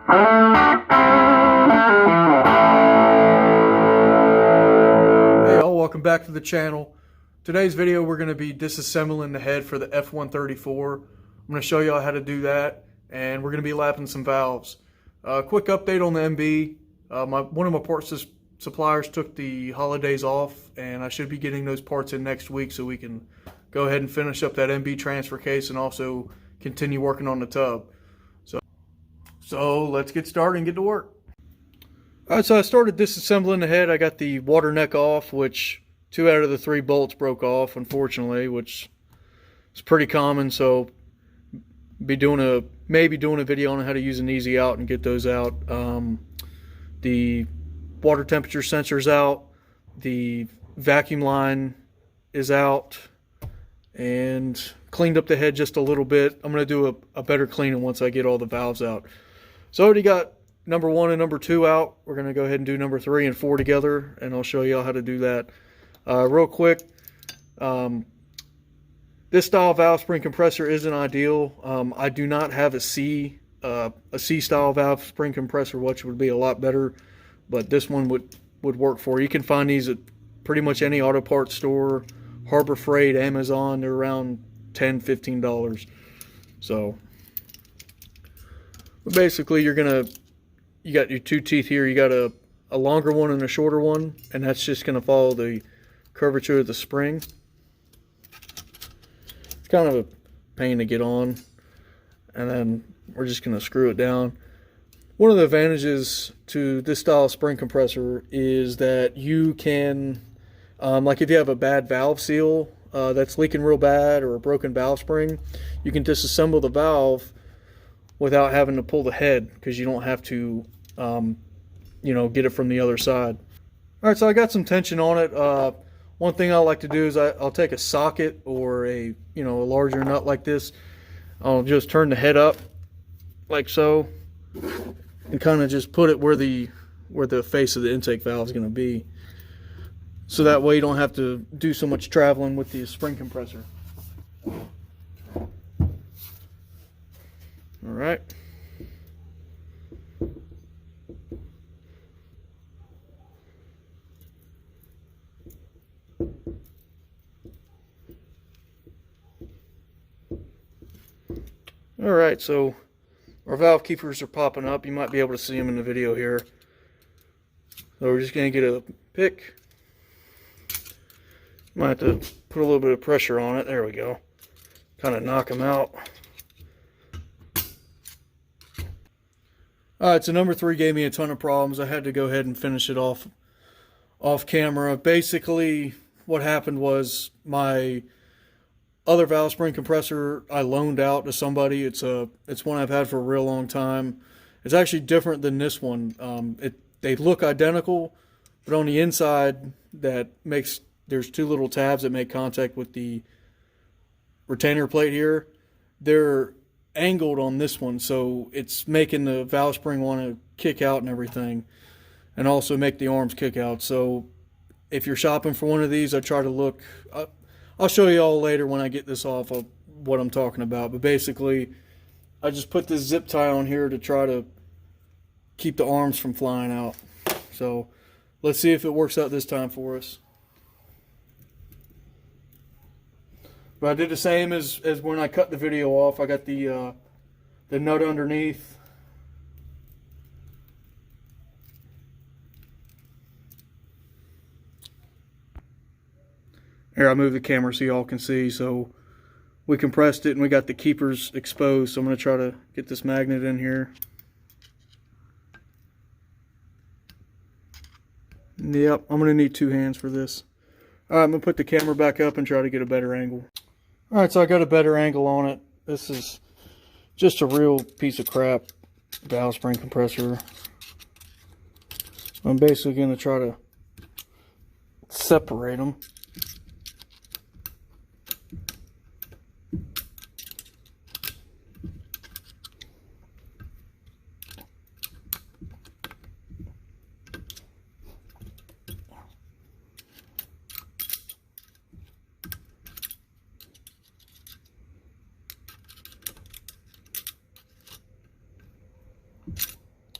Hey all, welcome back to the channel. Today's video we're going to be disassembling the head for the F134. I'm going to show you all how to do that, and we're going to be lapping some valves. Quick update on the MB. One of my parts suppliers took the holidays off, and I should be getting those parts in next week so we can go ahead and finish up that MB transfer case and also continue working on the tub. So let's get started and get to work. Alright, so I started disassembling the head. I got the water neck off, which 2 out of the 3 bolts broke off, unfortunately, which is pretty common. So maybe doing a video on how to use an easy out and get those out. The water temperature sensor's out, the vacuum line is out, and cleaned up the head just a little bit. I'm going to do a better cleaning once I get all the valves out. So I already got number 1 and number 2 out. We're going to go ahead and do number 3 and 4 together, and I'll show you how to do that. Real quick, this style valve spring compressor isn't ideal. I do not have a C style valve spring compressor, which would be a lot better, but this one would work for you. You can find these at pretty much any auto parts store, Harbor Freight, Amazon. They're around $10, $15. So but basically you got your 2 teeth here. You got a longer one and a shorter one, and that's just going to follow the curvature of the spring. It's kind of a pain to get on, and then we're just going to screw it down. One of the advantages to this style spring compressor is that you can, like if you have a bad valve seal that's leaking real bad, or a broken valve spring, you can disassemble the valve without having to pull the head, because you don't have to get it from the other side. Alright, so I got some tension on it. One thing I like to do is I'll take a socket or a larger nut like this. I'll just turn the head up like so, and kind of just put it where the face of the intake valve is going to be, so that way you don't have to do so much traveling with the spring compressor. All right. All right, so our valve keepers are popping up. You might be able to see them in the video here. So we're just going to get a pick. Might have to put a little bit of pressure on it. There we go. Kind of knock them out. Alright, so number 3 gave me a ton of problems. I had to go ahead and finish it off camera. Basically, what happened was my other valve spring compressor I loaned out to somebody. It's one I've had for a real long time. It's actually different than this one. They look identical, but on the inside there's 2 little tabs that make contact with the retainer plate here. They're angled on this one, so it's making the valve spring want to kick out and everything, and also make the arms kick out. So if you're shopping for one of these, I try to look, I'll show you all later when I get this off of what I'm talking about, but basically I just put this zip tie on here to try to keep the arms from flying out. So let's see if it works out this time for us. But I did the same as when I cut the video off. I got the nut underneath. Here, I moved the camera so y'all can see. So we compressed it and we got the keepers exposed. So I'm going to try to get this magnet in here. Yep, I'm going to need 2 hands for this. Alright, I'm going to put the camera back up and try to get a better angle. Alright, so I got a better angle on it. This is just a real piece of crap valve spring compressor. I'm basically going to try to separate them.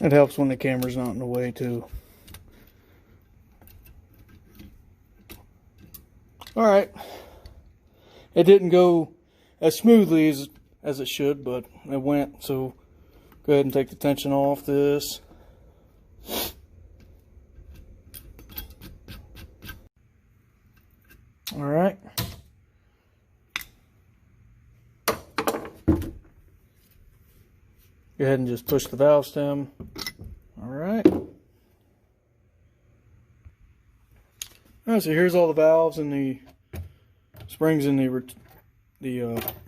It helps when the camera's not in the way too. Alright. It didn't go as smoothly as it should, but it went. So go ahead and take the tension off this. Alright. Go ahead and just push the valve stem. Alright. Alright, so here's all the valves and the springs and the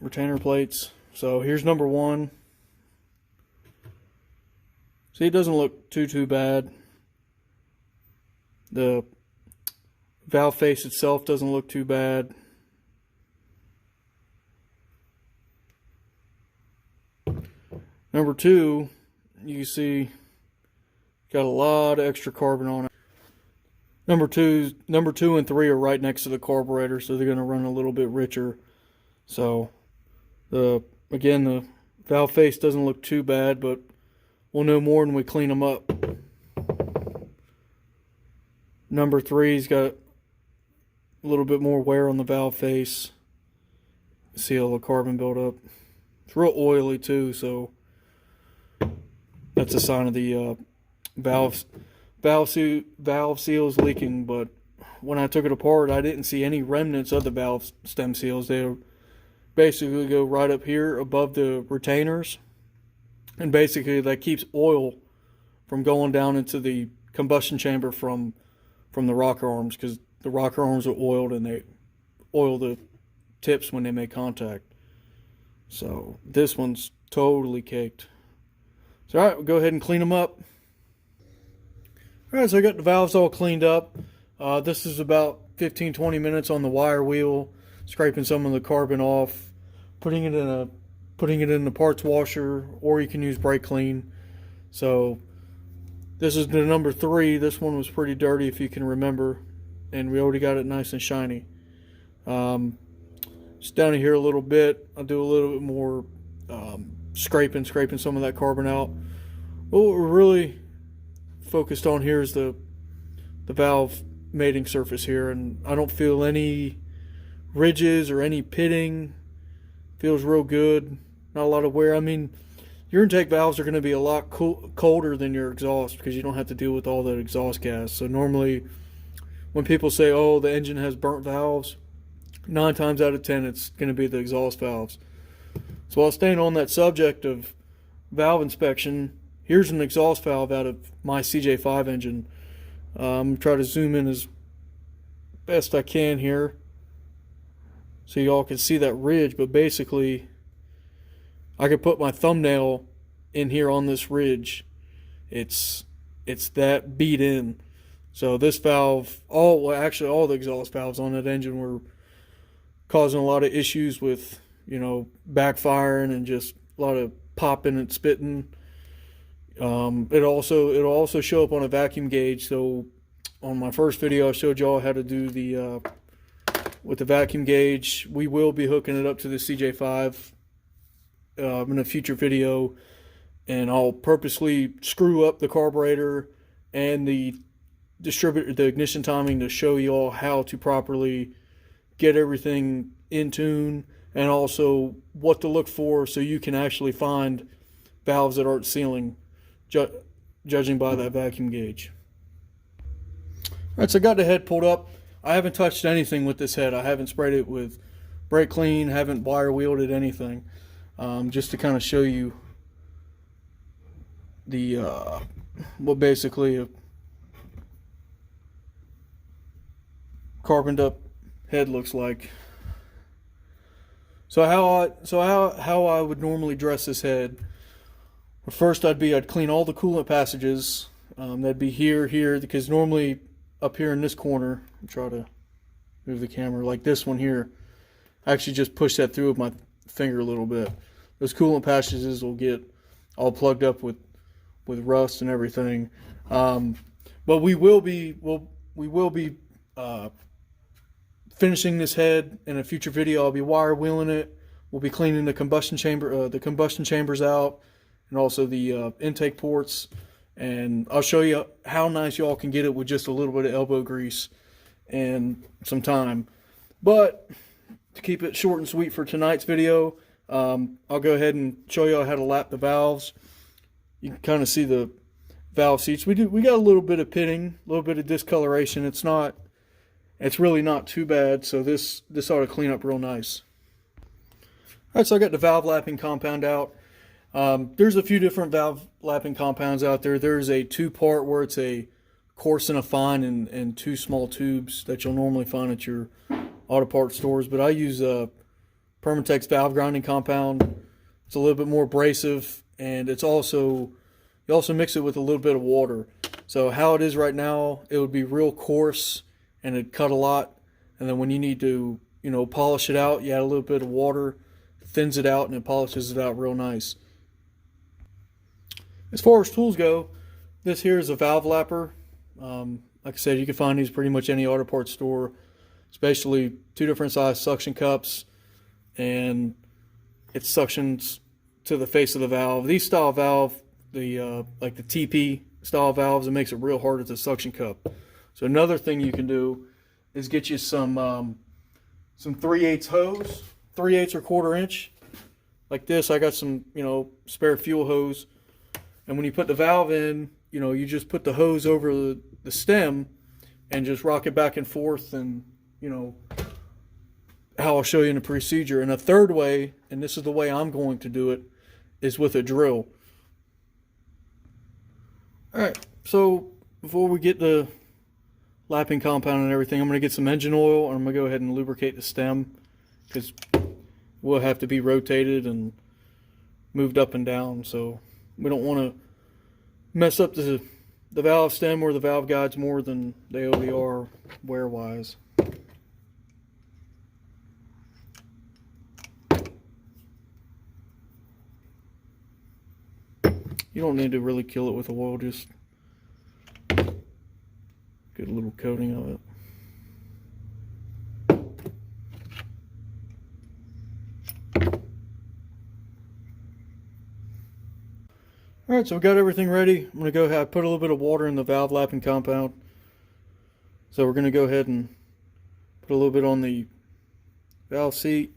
retainer plates. So here's number one. See, it doesn't look too bad. The valve face itself doesn't look too bad. Number two, you can see got a lot of extra carbon on it. Number two and three are right next to the carburetor, so they're going to run a little bit richer. So again, the valve face doesn't look too bad, but we'll know more when we clean them up. Number three's got a little bit more wear on the valve face. See all the carbon buildup. It's real oily too, so that's a sign of the valve seals leaking. But when I took it apart, I didn't see any remnants of the valve stem seals. They basically go right up here above the retainers, and basically that keeps oil from going down into the combustion chamber from the rocker arms, because the rocker arms are oiled and they oil the tips when they make contact. So this one's totally caked. So alright, we'll go ahead and clean them up. Alright, so I got the valves all cleaned up. This is about 15-20 minutes on the wire wheel, scraping some of the carbon off, putting it in the parts washer, or you can use brake clean. So this is the number three. This one was pretty dirty, if you can remember, and we already got it nice and shiny. Just down here a little bit. I'll do a little bit more scraping some of that carbon out. What we're really focused on here is the valve mating surface here, and I don't feel any ridges or any pitting. Feels real good. Not a lot of wear. I mean, your intake valves are going to be a lot colder than your exhaust, because you don't have to deal with all that exhaust gas. So normally when people say, oh, the engine has burnt valves, 9 times out of 10 it's going to be the exhaust valves. So while staying on that subject of valve inspection, here's an exhaust valve out of my CJ5 engine. I'm try to zoom in as best I can here so y'all can see that ridge, but basically I could put my thumbnail in here on this ridge. It's that beat in. So this valve, actually all the exhaust valves on that engine were causing a lot of issues with, backfiring and just a lot of popping and spitting. It'll also show up on a vacuum gauge. So on my first video, I showed y'all how to do with the vacuum gauge. We will be hooking it up to the CJ5 in a future video, and I'll purposely screw up the carburetor and the ignition timing to show you all how to properly get everything in tune, and also what to look for so you can actually find valves that aren't sealing, judging by that vacuum gauge. Alright, so I got the head pulled up. I haven't touched anything with this head. I haven't sprayed it with brake clean, haven't wire wheeled it, anything. Just to kind of show you what basically a carboned up head looks like. So how I would normally dress this head. First, I'd clean all the coolant passages. That'd be here, because normally up here in this corner, I'll try to move the camera, like this one here, I actually just push that through with my finger a little bit. Those coolant passages will get all plugged up with rust and everything. But we will be finishing this head in a future video. I'll be wire wheeling it. We'll be cleaning the combustion chambers out, and also the intake ports And I'll show you how nice y'all can get it with just a little bit of elbow grease and some time. But to keep it short and sweet for tonight's video, I'll go ahead and show y'all how to lap the valves. You can kind of see the valve seats. We got a little bit of pitting, a little bit of discoloration. It's really not too bad, so this ought to clean up real nice. Alright, so I got the valve lapping compound out. There's a few different valve lapping compounds out there. There's a 2-part where it's a coarse and a fine and 2 small tubes that you'll normally find at your auto parts stores. But I use Permatex valve grinding compound. It's a little bit more abrasive, and it's also, you also mix it with a little bit of water. So how it is right now, it would be real coarse and it'd cut a lot. And then when you need to, polish it out, you add a little bit of water, thins it out, and it polishes it out real nice. As far as tools go, this here is a valve lapper. Like I said, you can find these pretty much any auto parts store, especially 2 different size suction cups, and it suctions to the face of the valve. These style valve, like the TP style valves, it makes it real hard at the suction cup. So another thing you can do is get you some 3/8 hose, 3/8 or 1/4 inch, like this. I got some, spare fuel hose. And when you put the valve in, you just put the hose over the stem and just rock it back and forth, and, how I'll show you in the procedure. And a third way, and this is the way I'm going to do it, is with a drill. Alright, so before we get the lapping compound and everything, I'm going to get some engine oil, and I'm going to go ahead and lubricate the stem, because we'll have to be rotated and moved up and down, so we don't want to mess up the valve stem or the valve guides more than they already are wear wise. You don't need to really kill it with oil, just get a little coating of it. Alright, so we got everything ready. I'm going to go ahead, put a little bit of water in the valve lapping compound. So we're going to go ahead and put a little bit on the valve seat.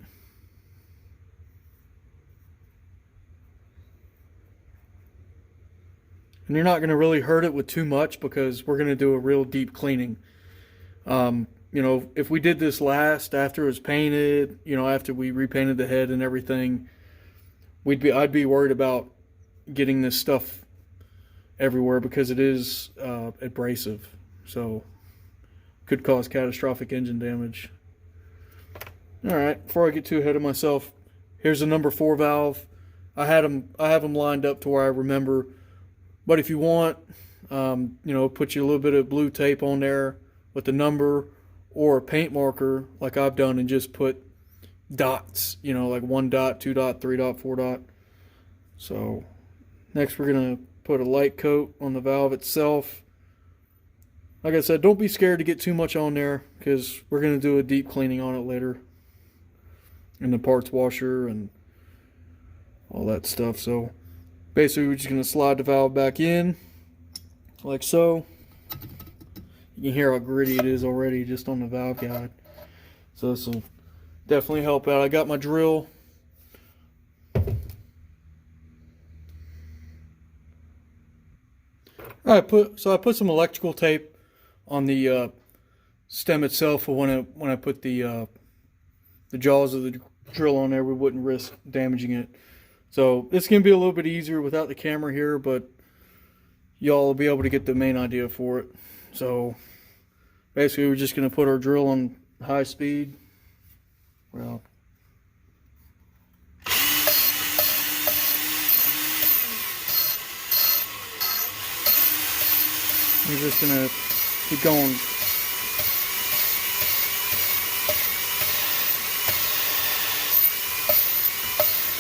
And you're not going to really hurt it with too much, because we're going to do a real deep cleaning. If we did this last, after it was painted, after we repainted the head and everything, I'd be worried about getting this stuff everywhere, because it is abrasive, so could cause catastrophic engine damage. Alright, before I get too ahead of myself, here's the number 4 valve. I have them lined up to where I remember, but if you want, put you a little bit of blue tape on there with the number, or a paint marker like I've done, and just put dots, like 1 dot, 2 dot, 3 dot, 4 dot. So next we're going to put a light coat on the valve itself. Like I said, don't be scared to get too much on there, because we're going to do a deep cleaning on it later in the parts washer and all that stuff. So basically we're just going to slide the valve back in like so. You can hear how gritty it is already just on the valve guide. So this will definitely help out. I got my drill. I put some electrical tape on the stem itself for when I put the jaws of the drill on there. We wouldn't risk damaging it. So it's going to be a little bit easier without the camera here, but y'all will be able to get the main idea for it. So basically we're just going to put our drill on high speed. Well, we're just going to keep going.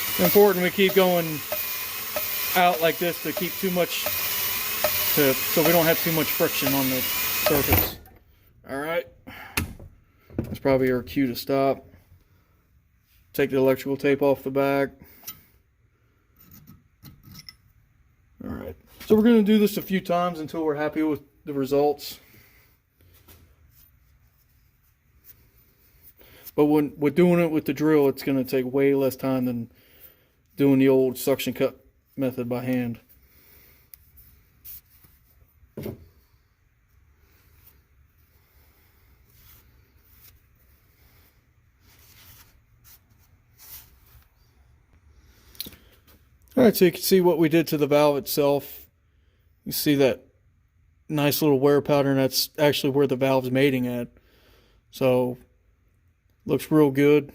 It's important we keep going out like this to keep so we don't have too much friction on the surface. Alright. That's probably our cue to stop. Take the electrical tape off the back. Alright. So we're going to do this a few times until we're happy with the results. But when we're doing it with the drill, it's going to take way less time than doing the old suction cut method by hand. Alright, so you can see what we did to the valve itself. You see that nice little wear pattern. That's actually where the valve's mating at. So, looks real good.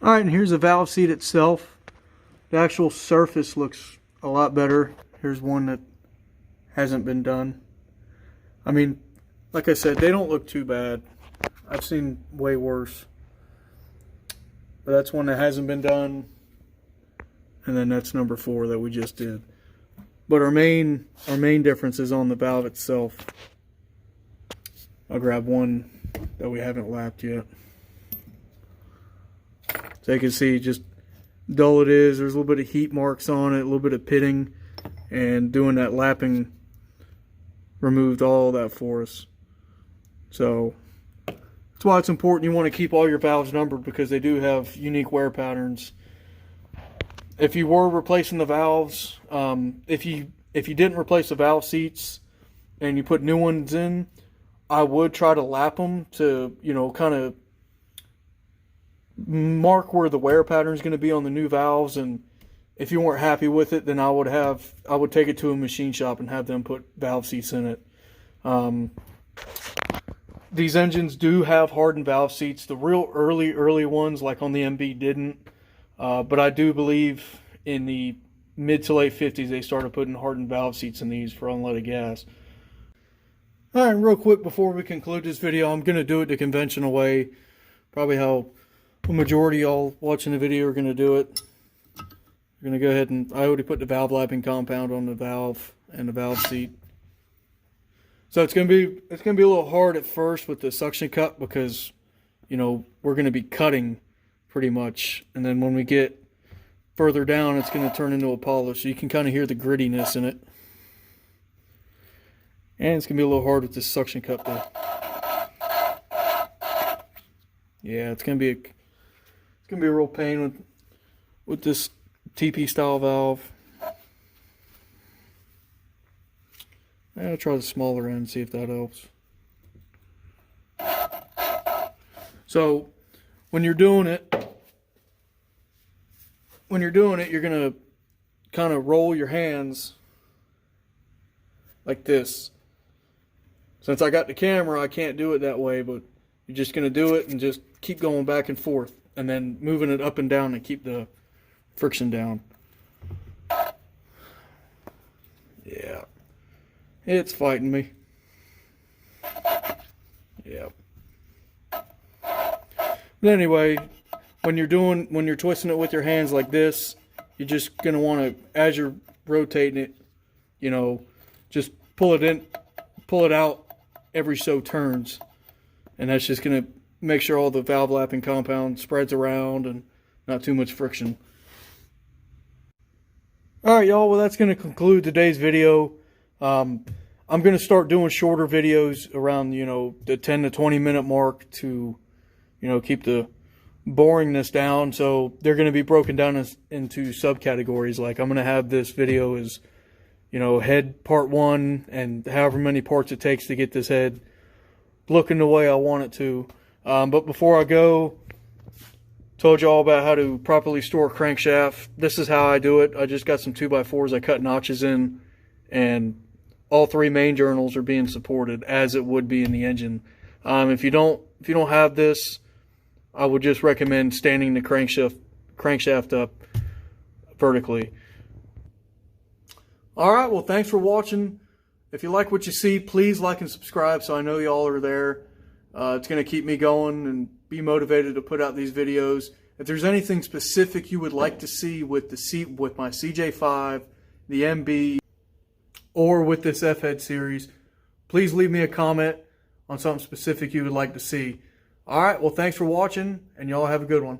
Alright, and here's the valve seat itself. The actual surface looks a lot better. Here's one that hasn't been done. I mean, like I said, they don't look too bad. I've seen way worse. But that's one that hasn't been done. And then that's number 4 that we just did. But our main difference is on the valve itself. I'll grab one that we haven't lapped yet. So you can see just dull it is. There's a little bit of heat marks on it, a little bit of pitting, and doing that lapping removed all that for us. So that's why it's important. You want to keep all your valves numbered because they do have unique wear patterns. If you were replacing the valves, if you didn't replace the valve seats and you put new ones in, I would try to lap them to, you know, kind of mark where the wear pattern is going to be on the new valves. And if you weren't happy with it, then I would take it to a machine shop and have them put valve seats in it. These engines do have hardened valve seats. The real early ones, like on the MB, didn't. But I do believe in the mid to late 50s they started putting hardened valve seats in these for unleaded gas. Alright, real quick before we conclude this video, I'm going to do it the conventional way. Probably how the majority of y'all watching the video are going to do it. We're going to go ahead and, I already put the valve lapping compound on the valve and the valve seat. So it's going to be a little hard at first with the suction cut because, you know, we're going to be cutting pretty much, and then when we get further down it's going to turn into a polish, so you can kind of hear the grittiness in it. And it's going to be a little hard with this suction cup though. Yeah, it's going to be a real pain with this TP style valve. I'll try the smaller end, see if that helps. So when you're doing it, you're going to kind of roll your hands like this. Since I got the camera, I can't do it that way, but you're just going to do it and just keep going back and forth and then moving it up and down to keep the friction down. Yeah. It's fighting me. Yeah. But anyway, when you're twisting it with your hands like this, you're just going to want to, as you're rotating it, you know, just pull it out every so turns. And that's just going to make sure all the valve lapping compound spreads around and not too much friction. Alright y'all, well that's going to conclude today's video. I'm going to start doing shorter videos around, you know, the 10 to 20 minute mark to, you know, keep the boringness down. So they're going to be broken down into subcategories. Like I'm going to have this video as, you know, head part 1 and however many parts it takes to get this head looking the way I want it to. But before I go, told you all about how to properly store a crankshaft. This is how I do it. I just got some 2x4s I cut notches in, and all 3 main journals are being supported as it would be in the engine. If you don't have this, I would just recommend standing the crankshaft up vertically. Alright, well thanks for watching. If you like what you see, please like and subscribe so I know y'all are there. It's going to keep me going and be motivated to put out these videos. If there's anything specific you would like to see with my CJ5, the MB, or with this F-Head series, please leave me a comment on something specific you would like to see. Alright, well thanks for watching, and y'all have a good one.